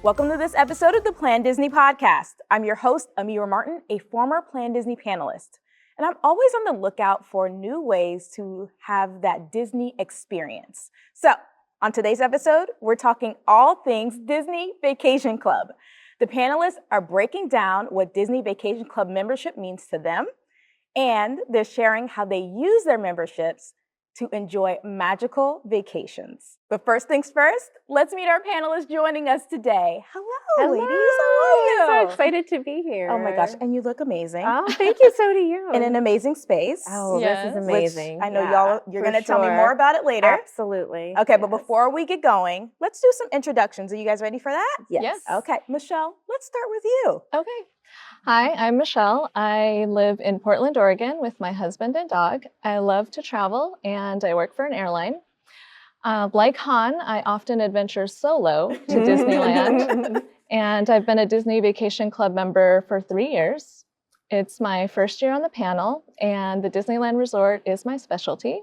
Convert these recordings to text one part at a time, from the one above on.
Welcome to this episode of the planDisney podcast. I'm your host, Amira Martin, a former planDisney panelist. And I'm always on the lookout for new ways to have that Disney experience. So, on today's episode, we're talking all things Disney Vacation Club. The panelists are breaking down what Disney Vacation Club membership means to them, and they're sharing how they use their memberships to enjoy magical vacations. But first things first, let's meet our panelists joining us today. Hello, ladies. How are you? So excited to be here. Oh my gosh, and you look amazing. Oh, thank you. So do you. In an amazing space. Oh, Yes. this is amazing. Which I know you're for going to tell me sure. more about it later. Absolutely. Okay, but Yes. before we get going, let's do some introductions. Are you guys ready for that? Yes. Okay, Michelle, let's start with you. Okay. Hi, I'm Michelle. I live in Portland, Oregon with my husband and dog. I love to travel and I work for an airline. Like Han, I often adventure solo to Disneyland. And I've been a Disney Vacation Club member for 3 years. It's my first year on the panel, and the Disneyland Resort is my specialty.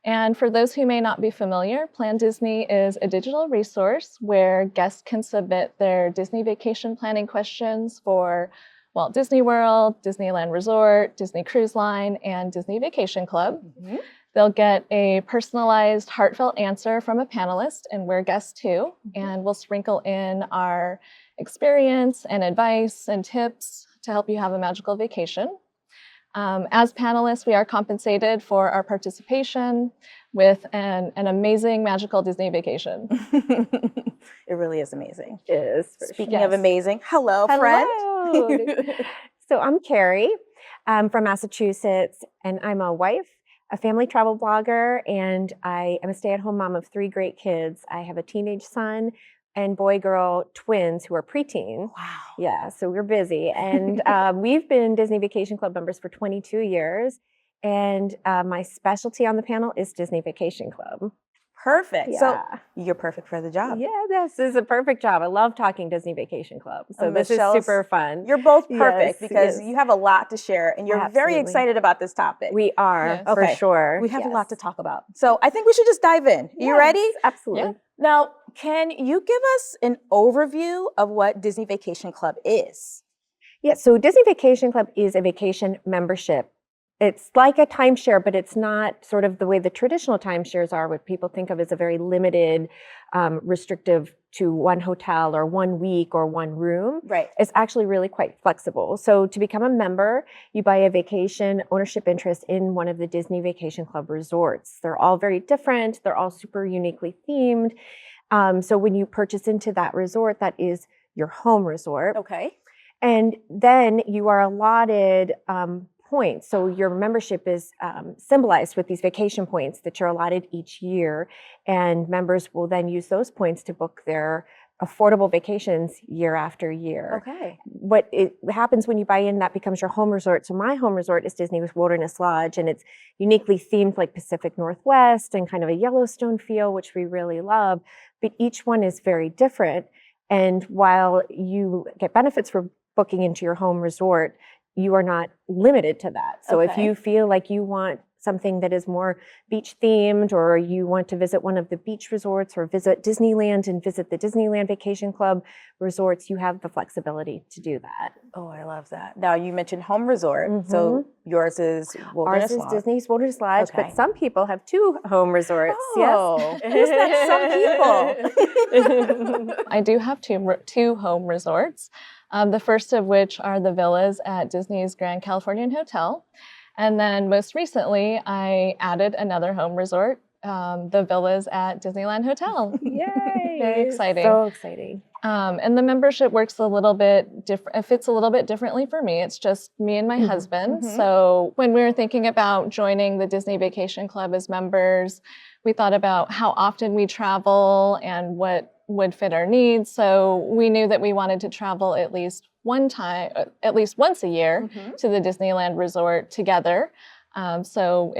And for those who may not be familiar, planDisney is a digital resource where guests can submit their Disney vacation planning questions for Walt Disney World, Disneyland Resort, Disney Cruise Line, and Disney Vacation Club. Mhm. They'll get a personalized, heartfelt answer from a panelist, and we're guests too. And we'll sprinkle in our experience and advice and tips to help you have a magical vacation. As panelists, we are compensated for our participation with an amazing, magical Disney vacation. It really is amazing. It is. for Speaking sure. of amazing, hello, friend. Hello. So I'm Carrie. I'm from Massachusetts, and I'm a wife, a family travel blogger, and I am a stay-at-home mom of 3 great kids. I have a teenage son and boy-girl twins who are preteen. Wow. Yeah, so we're busy. And we've been Disney Vacation Club members for 22 years. And my specialty on the panel is Disney Vacation Club. Perfect. So Yeah. you're perfect for the job. Yeah, this is a perfect job. I love talking Disney Vacation Club. So this is Michelle's- super fun. You're both perfect Yes, because yes. you have a lot to share and you're very Absolutely. excited about this topic. We are, Yes. for Okay. sure. We have a lot to Yes. talk about. So I think we should just dive in. You Yes, ready? Absolutely. Now, can you give us an overview of what Disney Vacation Club is? Yeah, so Disney Vacation Club is a vacation membership. It's like a timeshare, but it's not sort of the way the traditional timeshares are, what people think of as a very limited, restrictive to one hotel or 1 week or one room. Right. It's actually really quite flexible. So to become a member, you buy a vacation ownership interest in one of the Disney Vacation Club resorts. They're all very different. They're all super uniquely themed. So when you purchase into that resort, that is your home resort. Okay. And then you are allotted points. So your membership is symbolized with these vacation points that you're allotted each year. And members will then use those points to book their affordable vacations year after year. Okay. What happens when you buy in, that becomes your home resort. So my home resort is Disney's Wilderness Lodge, and it's uniquely themed like Pacific Northwest and kind of a Yellowstone feel, which we really love. But each one is very different. And while you get benefits for booking into your home resort, you are not limited to that. So if Okay. you feel like you want something that is more beach themed, or you want to visit one of the beach resorts or visit Disneyland and visit the Disneyland Vacation Club resorts, you have the flexibility to do that. Oh, I love that. Now, you mentioned home resort. So yours is Wilderness Ours is Lodge. Disney's Wilderness Lodge, Okay. but some people have 2 home resorts. Oh, Yes. who's that some people? I do have two home resorts, the first of which are the villas at Disney's Grand Californian Hotel. And then most recently, I added another home resort, the villas at Disneyland Hotel. Yay! Very exciting. So exciting. And the membership works a little bit different. It fits a little bit differently for me. It's just me and my husband. So when we were thinking about joining the Disney Vacation Club as members, we thought about how often we travel and what would fit our needs. So we knew that we wanted to travel at least once a year to the Disneyland Resort together. So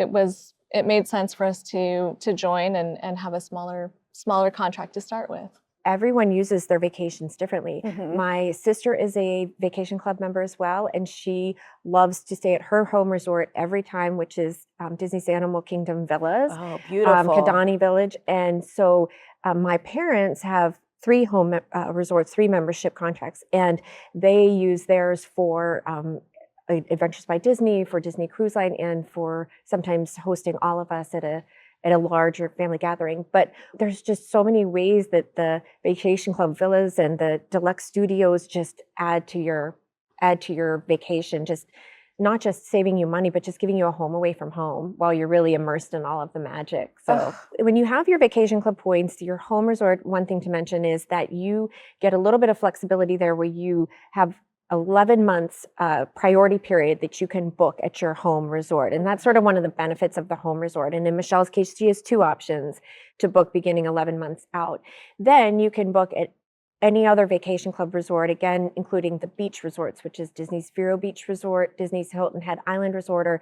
it made sense for us to join and have a smaller contract to start with. Everyone uses their vacations differently. My sister is a vacation club member as well, and she loves to stay at her home resort every time, which is Disney's Animal Kingdom Villas, Oh, beautiful. Kidani Village. And so my parents have resorts, 3 membership contracts, and they use theirs for Adventures by Disney, for Disney Cruise Line, and for sometimes hosting all of us at a larger family gathering. But there's just so many ways that the vacation club villas and the deluxe studios just add to your vacation, just not just saving you money, but just giving you a home away from home while you're really immersed in all of the magic. So when you have your vacation club points, your home resort, one thing to mention is that you get a little bit of flexibility there where you have 11 months priority period that you can book at your home resort. And that's sort of one of the benefits of the home resort. And in Michelle's case, she has 2 options to book beginning 11 months out. Then you can book at any other vacation club resort, again, including the beach resorts, which is Disney's Vero Beach Resort, Disney's Hilton Head Island Resort, or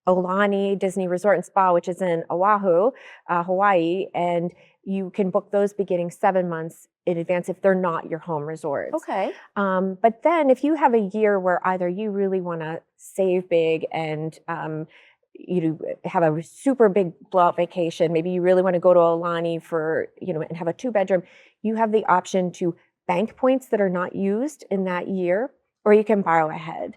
Aulani Disney Resort and Spa, which is in Oahu, Hawaii. And you can book those beginning 7 months in advance if they're not your home resorts. Okay. But then if you have a year where either you really want to save big and you have a super big blowout vacation, maybe you really want to go to Aulani for, and have a 2-bedroom, you have the option to bank points that are not used in that year, or you can borrow ahead.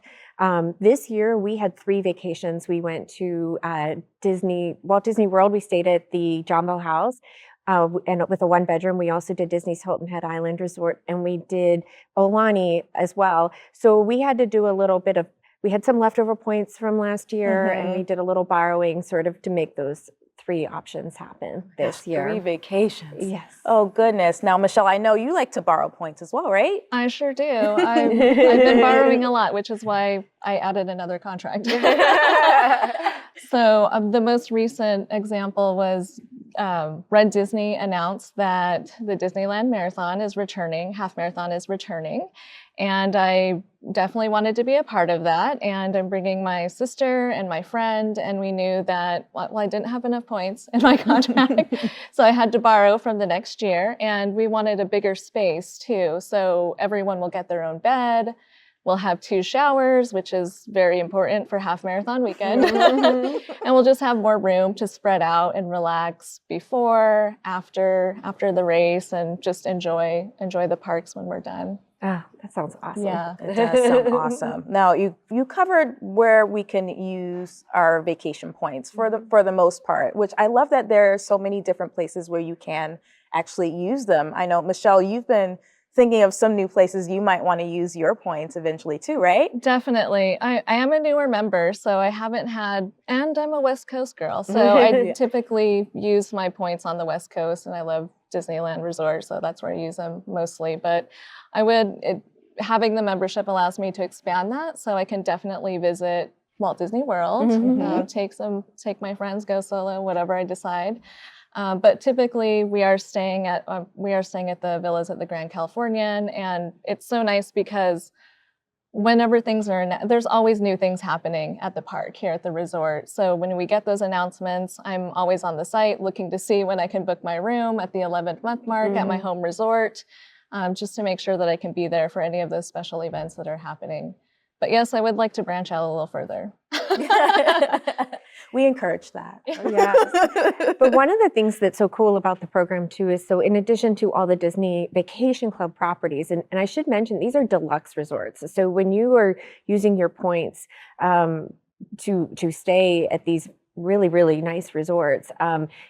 This year we had 3 vacations. We went to Walt Disney World. We stayed at the Jumbo House. And with a 1-bedroom, we also did Disney's Hilton Head Island Resort, and we did Aulani as well. So we had to do we had some leftover points from last year, and we did a little borrowing sort of to make those 3 options happen this year. 3 vacations. Yes. Oh, goodness. Now, Michelle, I know you like to borrow points as well, right? I sure do. I've been borrowing a lot, which is why I added another contract. So the most recent example was Red Disney announced that the Disneyland Marathon is returning, half marathon is returning. And I definitely wanted to be a part of that. And I'm bringing my sister and my friend, and we knew that, well, I didn't have enough points in my contract, so I had to borrow from the next year. And we wanted a bigger space too. So everyone will get their own bed. We'll have 2 showers, which is very important for half marathon weekend. And we'll just have more room to spread out and relax before, after the race, and just enjoy the parks when we're done. Ah, that sounds awesome. Yeah. It does sound awesome. Now, you covered where we can use our vacation points for the most part, which I love that there are so many different places where you can actually use them. I know, Michelle, you've been thinking of some new places you might want to use your points eventually too, right? Definitely. I am a newer member, so I haven't had, and I'm a West Coast girl, so I typically use my points on the West Coast, and I love Disneyland Resort, so that's where I use them mostly. But having the membership allows me to expand that, so I can definitely visit Walt Disney World, take my friends, go solo, whatever I decide. But typically we are staying at the villas at the Grand Californian, and it's so nice because whenever there's always new things happening at the park here at the resort. So when we get those announcements, I'm always on the site looking to see when I can book my room at the 11th month mark at my home resort, just to make sure that I can be there for any of those special events that are happening. But yes, I would like to branch out a little further. We encourage that. Yeah. But one of the things that's so cool about the program too is, so in addition to all the Disney Vacation Club properties, and I should mention, these are deluxe resorts. So when you are using your points to stay at these really, really nice resorts,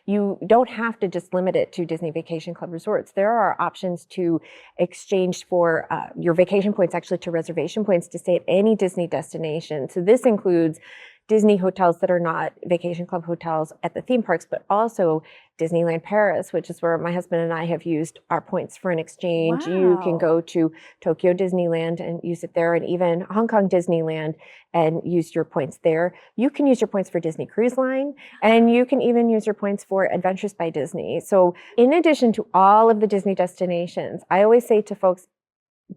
you don't have to just limit it to Disney Vacation Club resorts. There are options to exchange for your vacation points actually to reservation points to stay at any Disney destination. So this includes Disney hotels that are not Vacation Club hotels at the theme parks, but also Disneyland Paris, which is where my husband and I have used our points for an exchange. Wow. You can go to Tokyo Disneyland and use it there, and even Hong Kong Disneyland and use your points there. You can use your points for Disney Cruise Line, and you can even use your points for Adventures by Disney. So in addition to all of the Disney destinations, I always say to folks,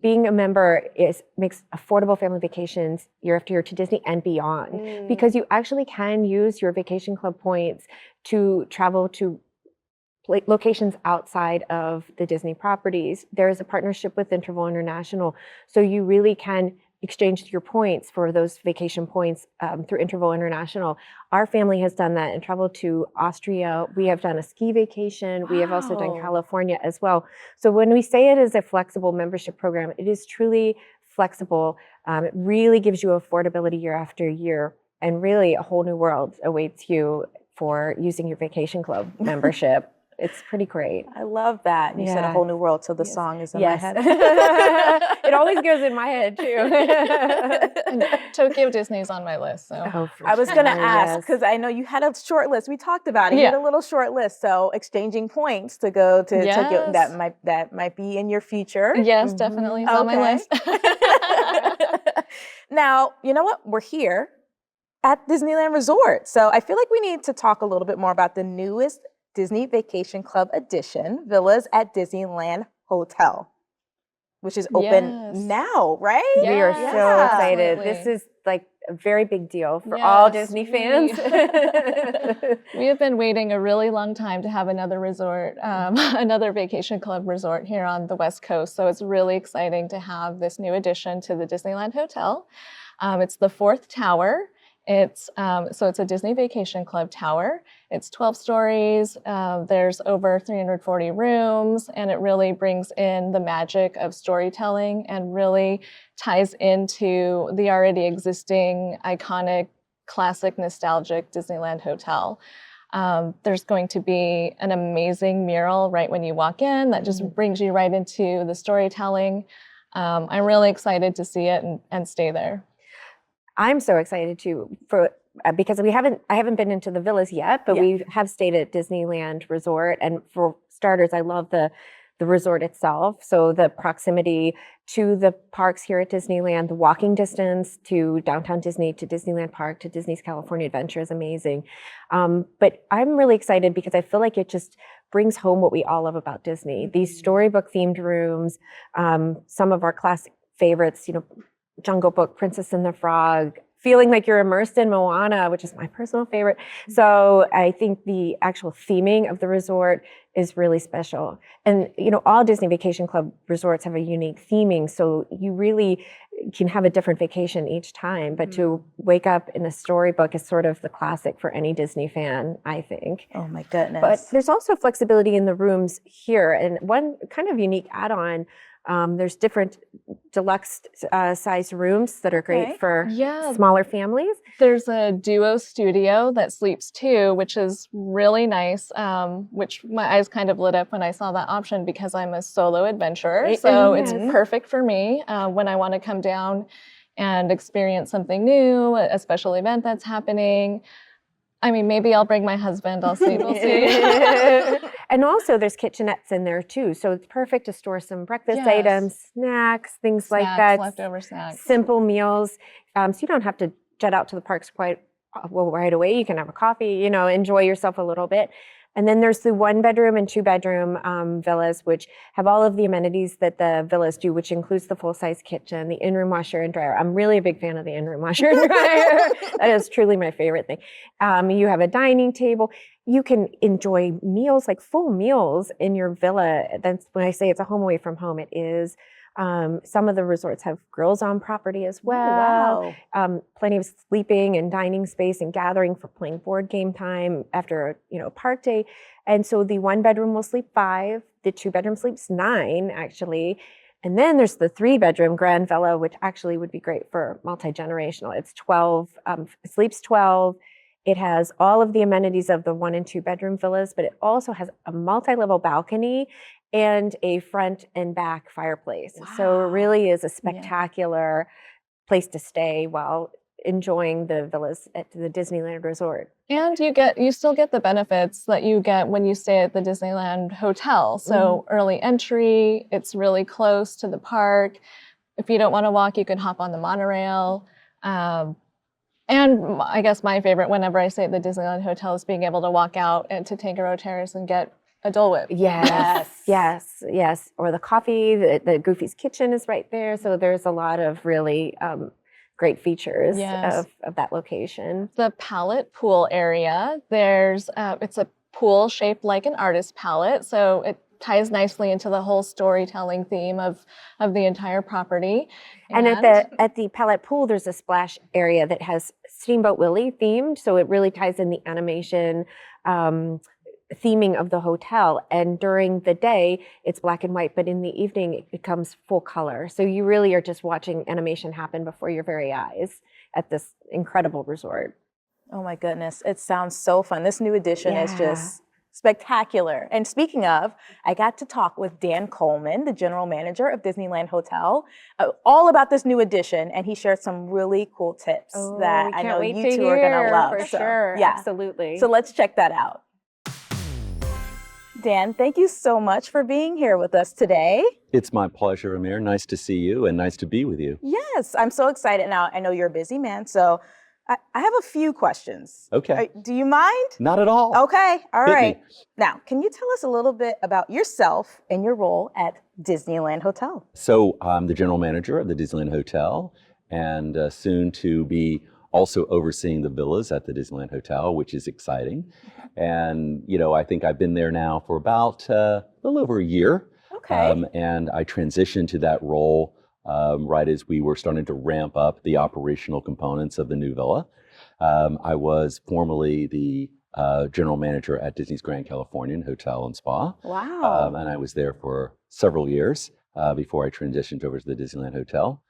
being a member makes affordable family vacations year after year to Disney and beyond, because you actually can use your Vacation Club points to travel to locations outside of the Disney properties. There is a partnership with Interval International, so you really can exchange your points for those vacation points through Interval International. Our family has done that and traveled to Austria. We have done a ski vacation. We have also done Wow. California as well. So when we say it is a flexible membership program, it is truly flexible. It really gives you affordability year after year, and really a whole new world awaits you for using your vacation club membership. It's pretty great. I love that. You said a Yeah. whole new world, so the Yes. song is in Yes. my head. It always goes in my head too. And Tokyo Disney's on my list, so. Oh, for I was going to sure, ask, yes. because I know you had a short list. We talked about it. You Yeah. had a little short list. So exchanging points to go to Tokyo, Yes. that might be in your future. Yes, Mhm. definitely is on my Okay. list. Now, you know what? We're here at Disneyland Resort. So I feel like we need to talk a little bit more about the newest Disney Vacation Club edition, Villas at Disneyland Hotel, which is open Yes. now, right? We are Yes, so excited. absolutely. This is like a very big deal for all Yes, Disney fans. We have been waiting a really long time to have another resort, another vacation club resort here on the West Coast. So it's really exciting to have this new addition to the Disneyland Hotel. It's the 4th tower. It's a Disney Vacation Club tower. It's 12 stories. There's over 340 rooms, and it really brings in the magic of storytelling and really ties into the already existing iconic, classic, nostalgic Disneyland Hotel. There's going to be an amazing mural right when you walk in that just brings you right into the storytelling. I'm really excited to see it and stay there. I'm so excited too because I haven't been into the villas yet, but Yeah. we have stayed at Disneyland Resort, and for starters, I love the resort itself. So the proximity to the parks here at Disneyland, the walking distance to downtown Disney, to Disneyland Park, to Disney's California Adventure is amazing. But I'm really excited because I feel like it just brings home what we all love about Disney. These storybook themed rooms, some of our classic favorites, Jungle Book, Princess and the Frog, feeling like you're immersed in Moana, which is my personal favorite. So I think the actual theming of the resort is really special. And, all Disney Vacation Club resorts have a unique theming, so you really can have a different vacation each time. But to wake up in a storybook is sort of the classic for any Disney fan, I think. Oh my goodness. But there's also flexibility in the rooms here. And one kind of unique add-on, there's different deluxe size rooms that are great Okay. for Yeah. smaller families. There's a duo studio that sleeps 2, which is really nice, which my eyes kind of lit up when I saw that option because I'm a solo adventurer. So it's Yes. perfect for me when I want to come down and experience something new, a special event that's happening. I mean, maybe I'll bring my husband. We'll see. And also there's kitchenettes in there too. So it's perfect to store some breakfast Yes. items, snacks, things like Snacks, that. leftover snacks. Simple meals. So you don't have to jet out to the parks quite right away. You can have a coffee, enjoy yourself a little bit. And then there's the 1-bedroom and 2-bedroom villas, which have all of the amenities that the villas do, which includes the full-size kitchen, the in-room washer and dryer. I'm really a big fan of the in-room washer and dryer. That is truly my favorite thing. You have a dining table. You can enjoy meals, like full meals in your villa. That's when I say it's a home away from home. It is. Some of the resorts have grills on property as well. Wow. Plenty of sleeping and dining space and gathering for playing board game time after a park day. And so the 1-bedroom will sleep 5, the 2-bedroom sleeps 9 actually. And then there's the 3-bedroom grand villa, which actually would be great for multi-generational. It's 12, it sleeps 12. It has all of the amenities of the 1 and 2-bedroom villas, but it also has a multi-level balcony and a front and back fireplace. So it Wow. really is a spectacular place to stay while enjoying the villas at the Disneyland Resort. And you still get the benefits that you get when you stay at the Disneyland Hotel. So early entry, it's really close to the park. If you don't want to walk, you can hop on the monorail. And I guess my favorite whenever I stay at the Disneyland Hotel is being able to walk out and to Tango Terrace and get a Dole Whip. Yes. Or the coffee, the Goofy's Kitchen is right there. So there's a lot of really great features Yes. of that location. The palette pool area, it's a pool shaped like an artist palette. So ties nicely into the whole storytelling theme of the entire property. And at the Palette Pool, there's a splash area that has Steamboat Willie themed, so it really ties in the animation theming of the hotel. And during the day, it's black and white, but in the evening, it becomes full color. So you really are just watching animation happen before your very eyes at this incredible resort. Oh my goodness, it sounds so fun. This new addition is Yeah. just spectacular. And speaking of, I got to talk with Dan Coleman, the general manager of Disneyland Hotel, all about this new addition, and he shared some really cool tips that I know you two are gonna love. For sure, yeah. absolutely. So let's check that out. Dan, thank you so much for being here with us today. It's my pleasure, Amir. Nice to see you and nice to be with you. Yes, I'm so excited. Now, I know you're a busy man, so I have a few questions. Okay. Do you mind? Not at all. Okay, all Hit right. me. Now, can you tell us a little bit about yourself and your role at Disneyland Hotel? So I'm the general manager of the Disneyland Hotel and soon to be also overseeing the villas at the Disneyland Hotel, which is exciting. And, I think I've been there now for about a little over a year. Okay. And I transitioned to that role right as we were starting to ramp up the operational components of the new villa. I was formerly the general manager at Disney's Grand Californian Hotel and Spa. Wow. And I was there for several years before I transitioned over to the Disneyland Hotel.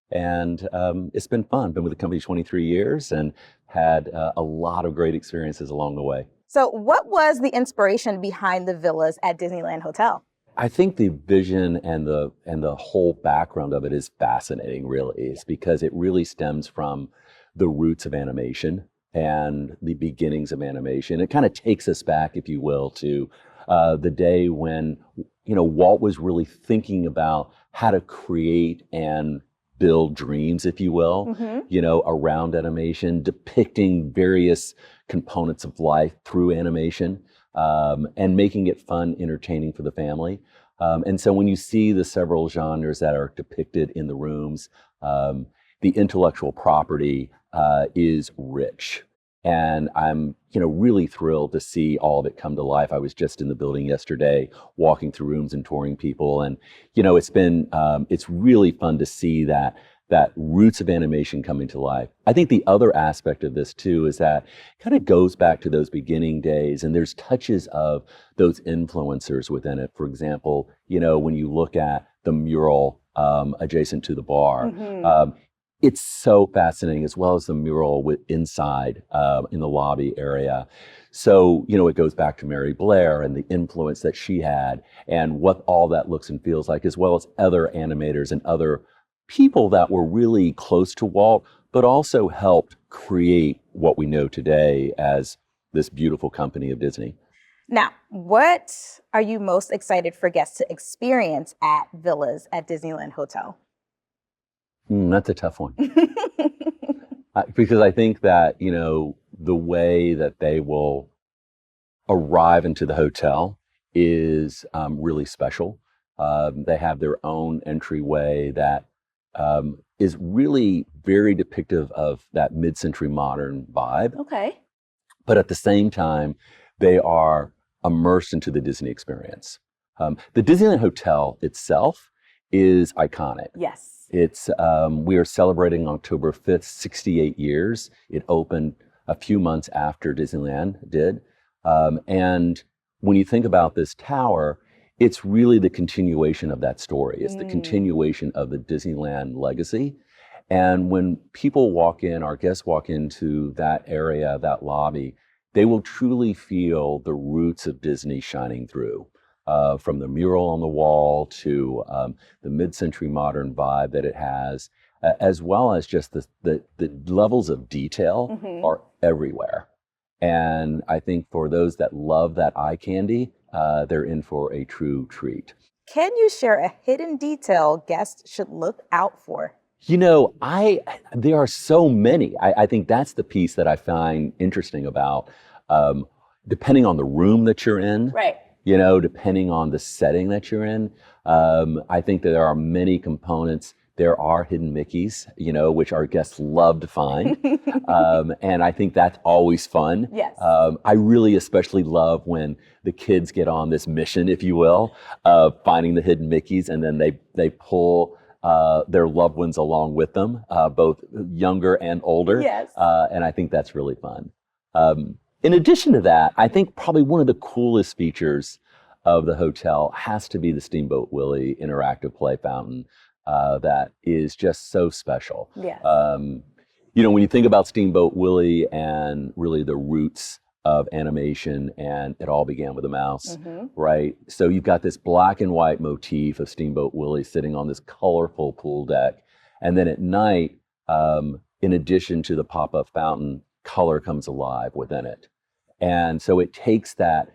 And it's been fun. Been with the company 23 years and had a lot of great experiences along the way. So what was the inspiration behind the villas at Disneyland Hotel? I think the vision and the whole background of it is fascinating, really. It's because it really stems from the roots of animation and the beginnings of animation. It kind of takes us back, if you will, to the day when, Walt was really thinking about how to create and build dreams, if you will, around animation, depicting various components of life through animation, and making it fun, entertaining for the family. And so when you see the several genres that are depicted in the rooms, the intellectual property is rich. And I'm, really thrilled to see all of it come to life. I was just in the building yesterday, walking through rooms and touring people. And, it's really fun to see that roots of animation coming to life. I think the other aspect of this too is that it kind of goes back to those beginning days, and there's touches of those influencers within it. For example, when you look at the mural adjacent to the bar, it's so fascinating, as well as the mural inside in the lobby area. So, it goes back to Mary Blair and the influence that she had and what all that looks and feels like, as well as other animators and other people that were really close to Walt, but also helped create what we know today as this beautiful company of Disney. Now, what are you most excited for guests to experience at villas at Disneyland Hotel? That's a tough one. Because I think that, the way that they will arrive into the hotel is really special. They have their own entryway that is really very depictive of that mid-century modern vibe. Okay. But at the same time, they are immersed into the Disney experience. The Disneyland Hotel itself is iconic. Yes. It's we are celebrating October 5th, 68 years. It opened a few months after Disneyland did. And when you think about this tower, it's really the continuation of that story. It's the continuation of the Disneyland legacy. And when people walk in, our guests walk into that area, that lobby, they will truly feel the roots of Disney shining through. From the mural on the wall to the mid-century modern vibe that it has, as well as just the levels of detail are everywhere. And I think for those that love that eye candy, they're in for a true treat. Can you share a hidden detail guests should look out for? There are so many. I think that's the piece that I find interesting about, depending on the room that you're in. Right. Depending on the setting that you're in. I think that there are many components there are hidden Mickeys, which our guests love to find. And I think that's always fun. Yes. I really especially love when the kids get on this mission, if you will, of finding the hidden Mickeys, and then they pull their loved ones along with them, both younger and older. Yes. And I think that's really fun. In addition to that, I think probably one of the coolest features of the hotel has to be the Steamboat Willie interactive play fountain that is just so special. Yes. When you think about Steamboat Willie and really the roots of animation, and it all began with a mouse, right? So you've got this black and white motif of Steamboat Willie sitting on this colorful pool deck. And then at night, in addition to the pop-up fountain, color comes alive within it. And so it takes that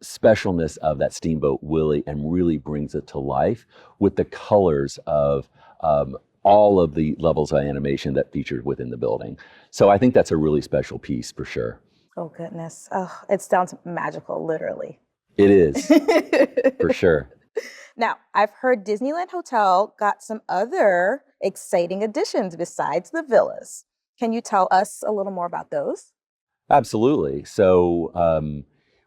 specialness of that Steamboat Willie and really brings it to life with the colors of all of the levels of animation that featured within the building. So I think that's a really special piece for sure. Oh, goodness. Oh, it sounds magical, literally. It is, for sure. Now, I've heard Disneyland Hotel got some other exciting additions besides the villas. Can you tell us a little more about those? Absolutely. So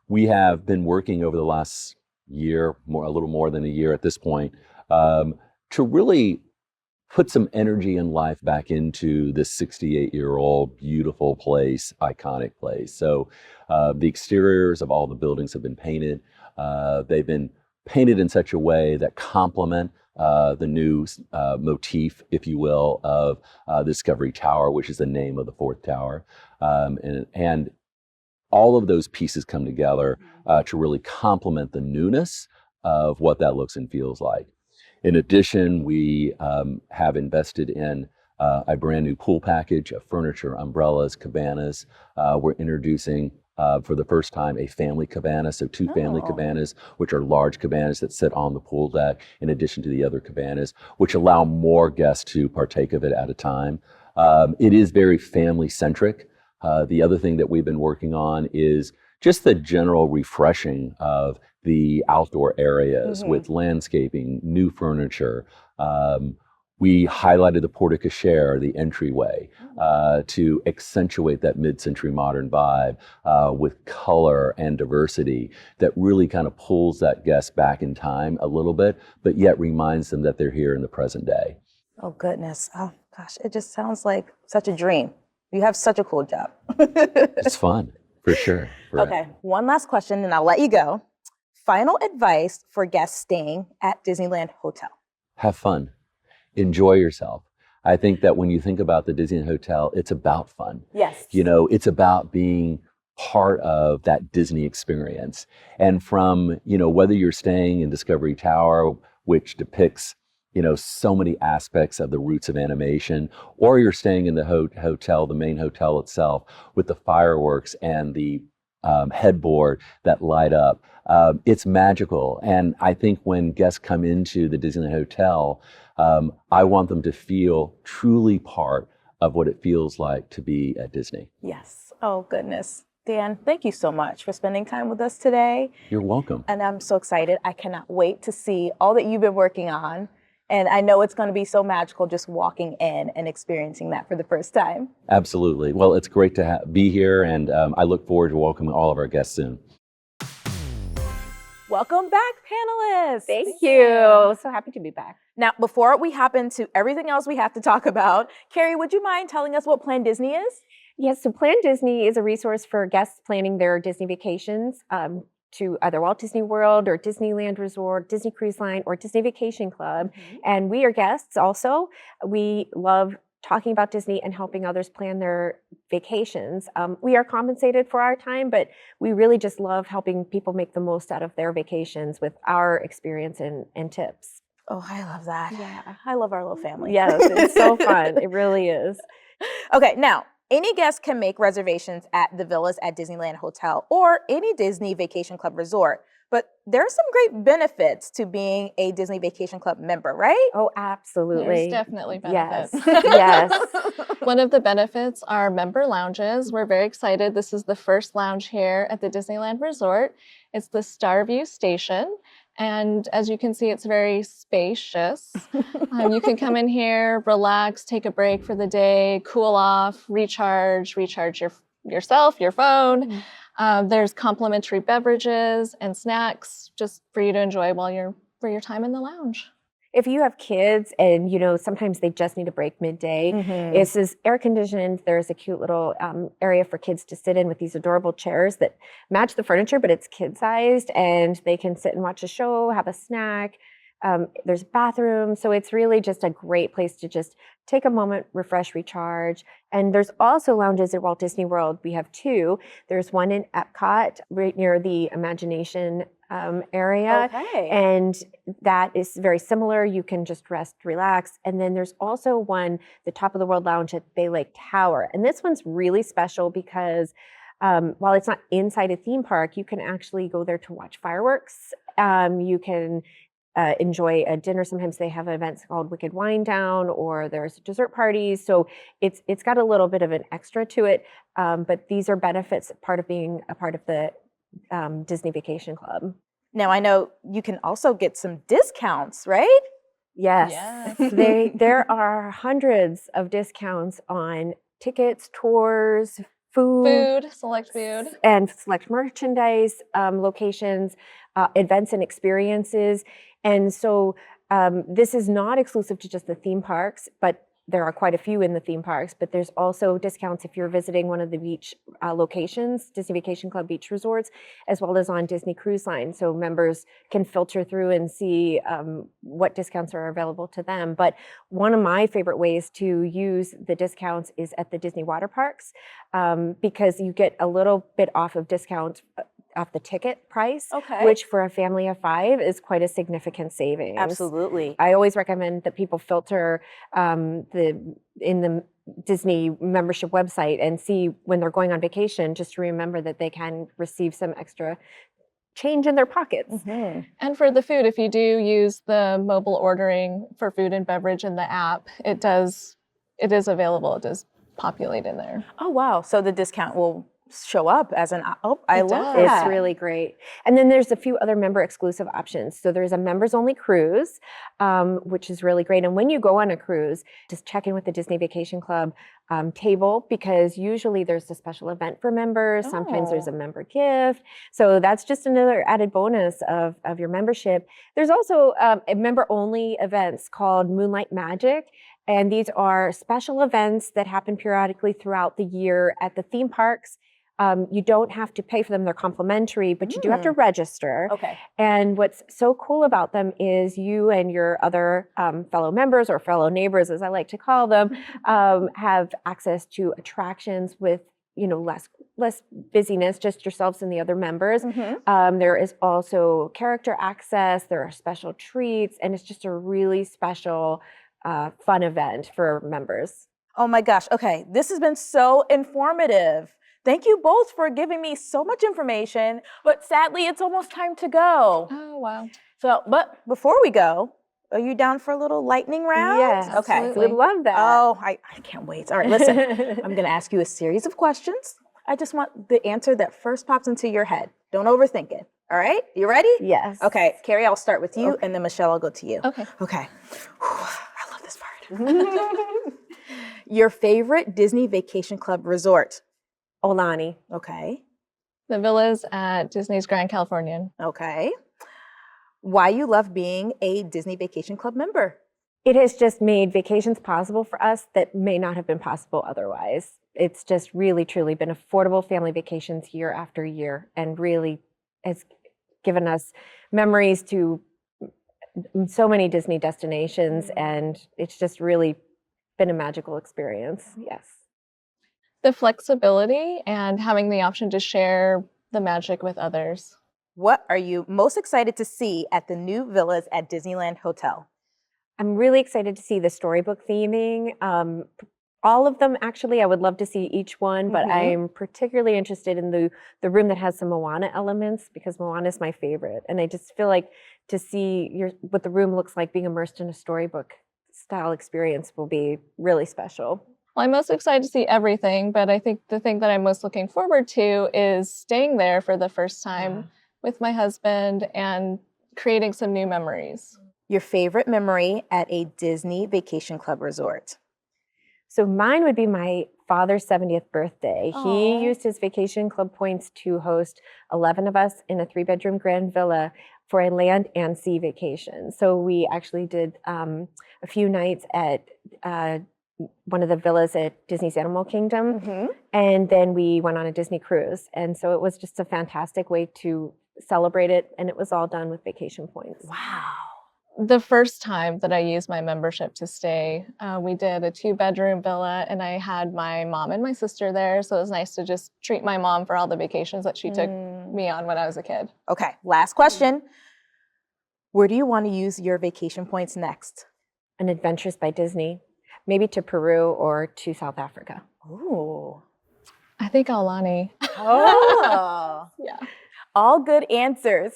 we have been working over the last year, a little more than a year at this point, to really put some energy and life back into this 68-year-old beautiful place, iconic place. So the exteriors of all the buildings have been painted. They've been painted in such a way that complement the new motif, if you will, of Discovery Tower, which is the name of the fourth tower. And all of those pieces come together to really complement the newness of what that looks and feels like. In addition, we have invested in a brand new pool package of furniture, umbrellas, cabanas. We're introducing for the first time a family cabana, so two family cabanas, which are large cabanas that sit on the pool deck in addition to the other cabanas, which allow more guests to partake of it at a time. It is very family centric. The other thing that we've been working on is just the general refreshing of the outdoor areas with landscaping, new furniture. We highlighted the porte cochere, the entryway, to accentuate that mid-century modern vibe with color and diversity that really kind of pulls that guest back in time a little bit, but yet reminds them that they're here in the present day. Oh, goodness. Oh, gosh, it just sounds like such a dream. You have such a cool job. It's fun, for sure. Okay, one last question and I'll let you go. Final advice for guests staying at Disneyland Hotel. Have fun. Enjoy yourself. I think that when you think about the Disneyland Hotel, it's about fun. Yes. It's about being part of that Disney experience. And from, whether you're staying in Discovery Tower, which depicts, so many aspects of the roots of animation, or you're staying in the hotel, the main hotel itself, with the fireworks and the headboard that light up. It's magical. And I think when guests come into the Disneyland Hotel, I want them to feel truly part of what it feels like to be at Disney. Yes. Oh, goodness. Dan, thank you so much for spending time with us today. You're welcome. And I'm so excited. I cannot wait to see all that you've been working on. And I know it's going to be so magical just walking in and experiencing that for the first time. Absolutely. Well, it's great to be here, and I look forward to welcoming all of our guests soon. Welcome back, panelists. Thank you. So happy to be back. Now, before we hop into everything else we have to talk about, Carrie, would you mind telling us what planDisney is? Yes, so planDisney is a resource for guests planning their Disney vacations to either Walt Disney World or Disneyland Resort, Disney Cruise Line, or Disney Vacation Club. And we are guests also. We love talking about Disney and helping others plan their vacations. We are compensated for our time, but we really just love helping people make the most out of their vacations with our experience and tips. Oh, I love that. Yeah. I love our little family. Yes, it's so fun. It really is. Okay, now, any guest can make reservations at the villas at Disneyland Hotel or any Disney Vacation Club resort. But there are some great benefits to being a Disney Vacation Club member, right? Oh, absolutely. There's definitely benefits. Yes. One of the benefits are member lounges. We're very excited. This is the first lounge here at the Disneyland Resort. It's the Starview Station. And as you can see, it's very spacious. You can come in here, relax, take a break for the day, cool off, recharge yourself, your phone. There's complimentary beverages and snacks just for you to enjoy for your time in the lounge. If you have kids and, sometimes they just need a break midday, this is air conditioned. There's a cute little area for kids to sit in with these adorable chairs that match the furniture, but it's kid-sized, and they can sit and watch a show, have a snack. There's a bathroom. So it's really just a great place to just take a moment, refresh, recharge. And there's also lounges at Walt Disney World. We have two. There's one in Epcot right near the Imagination area. Okay. And that is very similar. You can just rest, relax. And then there's also one, the Top of the World Lounge at Bay Lake Tower. And this one's really special because while it's not inside a theme park, you can actually go there to watch fireworks. You can enjoy a dinner. Sometimes they have events called Wicked Wine Down, or there's dessert parties. So it's got a little bit of an extra to it. But these are benefits, part of being a part of the Disney Vacation Club. Now, I know you can also get some discounts, right? Yes. There are hundreds of discounts on tickets, tours, food, select food, and select merchandise, locations, events and experiences. And so this is not exclusive to just the theme parks, but there are quite a few in the theme parks, but there's also discounts if you're visiting one of the beach locations, Disney Vacation Club beach resorts, as well as on Disney Cruise Line. So members can filter through and see what discounts are available to them. But one of my favorite ways to use the discounts is at the Disney water parks, because you get a little bit off of discount off the ticket price, which for a family of 5 is quite a significant savings. Absolutely. I always recommend that people filter in the Disney membership website and see when they're going on vacation, just to remember that they can receive some extra change in their pockets. And for the food, if you do use the mobile ordering for food and beverage in the app, it is available. It does populate in there. Oh, wow. So the discount will show up as I love It's that. really great. And then there's a few other member exclusive options. So there's a members only cruise, which is really great. And when you go on a cruise, just check in with the Disney Vacation Club table, because usually there's a special event for members. Sometimes there's a member gift. So that's just another added bonus of your membership. There's also member only events called Moonlight Magic. And these are special events that happen periodically throughout the year at the theme parks. You don't have to pay for them. They're complimentary, but you do have to register. Okay. And what's so cool about them is you and your other fellow members, or fellow neighbors, as I like to call them, have access to attractions with less busyness, just yourselves and the other members. There is also character access. There are special treats, and it's just a really special, fun event for members. Oh my gosh. Okay. This has been so informative. Thank you both for giving me so much information, but sadly, it's almost time to go. Oh, wow. So, but before we go, are you down for a little lightning round? Yes. Okay. Absolutely. Would love that. Oh, I can't wait. All right, listen, I'm going to ask you a series of questions. I just want the answer that first pops into your head. Don't overthink it. All right, you ready? Yes. Okay, Carrie, I'll start with you, and then Michelle, I'll go to you. Okay. Okay. Whew, I love this part. Your favorite Disney Vacation Club resort? Olani. Okay. The villas at Disney's Grand Californian. Okay. Why you love being a Disney Vacation Club member? It has just made vacations possible for us that may not have been possible otherwise. It's just really, truly been affordable family vacations year after year, and really has given us memories to so many Disney destinations, and it's just really been a magical experience. Yes. The flexibility and having the option to share the magic with others. What are you most excited to see at the new villas at Disneyland Hotel? I'm really excited to see the storybook theming. All of them, actually, I would love to see each one, but I'm particularly interested in the room that has some Moana elements, because Moana is my favorite. And I just feel like to see what the room looks like being immersed in a storybook style experience will be really special. Well, I'm most excited to see everything, but I think the thing that I'm most looking forward to is staying there for the first time with my husband and creating some new memories. Your favorite memory at a Disney Vacation Club resort? So mine would be my father's 70th birthday. Aw. He used his vacation club points to host 11 of us in a 3-bedroom grand villa for a land and sea vacation. So we actually did a few nights at one of the villas at Disney's Animal Kingdom, Mm-hmm. and then we went on a Disney cruise. And so it was just a fantastic way to celebrate it, and it was all done with vacation points. Wow. The first time that I used my membership to stay, we did a 2-bedroom villa, and I had my mom and my sister there. So it was nice to just treat my mom for all the vacations that she took me on when I was a kid. Okay, last question. Where do you want to use your vacation points next? An Adventures by Disney, maybe to Peru or to South Africa. Ooh. I think Aulani. Oh. Yeah. All good answers.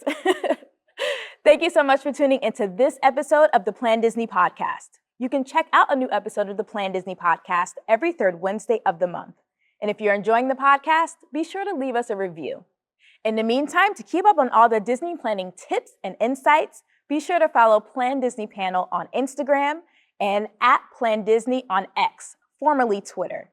Thank you so much for tuning into this episode of the planDisney podcast. You can check out a new episode of the planDisney podcast every third Wednesday of the month. And if you're enjoying the podcast, be sure to leave us a review. In the meantime, to keep up on all the Disney planning tips and insights, be sure to follow planDisney Panel on Instagram and at planDisney on X, formerly Twitter.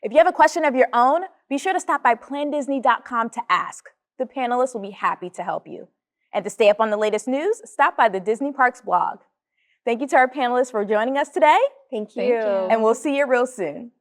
If you have a question of your own, be sure to stop by planDisney.com to ask. The panelists will be happy to help you. And to stay up on the latest news, stop by the Disney Parks blog. Thank you to our panelists for joining us today, Thank you. Thank you. and we'll see you real soon.